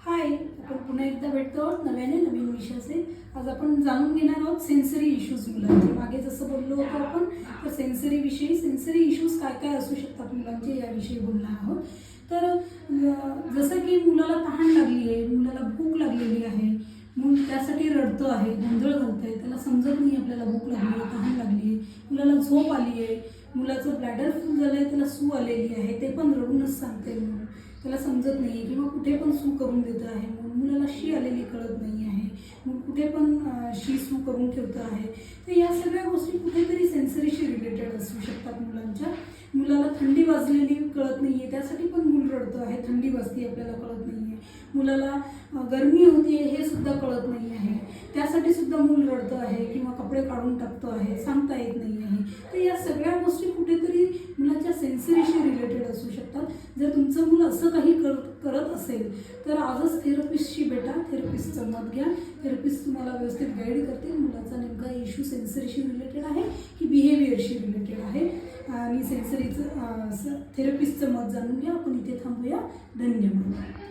हाय, आपण पुन्हा एकदा भेटतो आहोत नव्याने नवीन विषयाचे. आज आपण जाणून घेणार आहोत सेन्सरी इश्यूज मुलांचे. मागे जसं बोललो होतो आपण तर सेन्सरी इश्यूज काय काय असू शकतात मुलांचे याविषयी बोलणार आहोत. तर जसं की मुलाला तहान लागली आहे, मुलाला भूक लागलेली आहे, मूल त्यासाठी रडतं आहे, गोंधळ घालतं आहे, त्याला समजत नाही आपल्याला भूक लागली आहे, तहान लागली आहे, मुलाला झोप आली आहे, मुलाचं ब्लॅडर फुल झालं आहे, त्याला सू आलेली आहे, ते पण रडूनच सांगते म्हणून त्याला समजत नाही किंवा कुठे पण सू करून देतं आहे, मुलाला शी आलेली कळत नाही आहे, मग कुठे पण शी सू करून ठेवतं आहे. तर या सगळ्या गोष्टी कुठेतरी सेन्सरीशी रिलेटेड असू शकतात मुलांच्या. मुलाला थंडी वाजलेली कळत नाही आहे, त्यासाठी पण मूल रडतं आहे, थंडी वाजते आपल्याला कळत नाही आहे. मुलाला गरमी होती आहे हे सुद्धा कळत नाही आहे, त्यासाठी सुद्धा मूल रडतं आहे किंवा कपडे काढून टाकतो आहे, सांगता येत नाही आहे. तर या सगळ्या गोष्टी कुठेतरी मुलाच्या सेन्सरीशी रिलेटेड असू शकतात. जर तुमचं मूल असं काही करत असेल तर आजच थेरपिस्टशी भेटा, थेरपिस्टचं मत घ्या. थेरपिस्ट तुम्हाला व्यवस्थित गाईड करतील मुलाचा नेमका इश्यू सेन्सरीशी रिलेटेड आहे की बिहेवियरशी रिलेटेड आहे. आणि थेरपिस्टचं मत जाणून घ्या. आपण इथे थांबूया. धन्यवाद.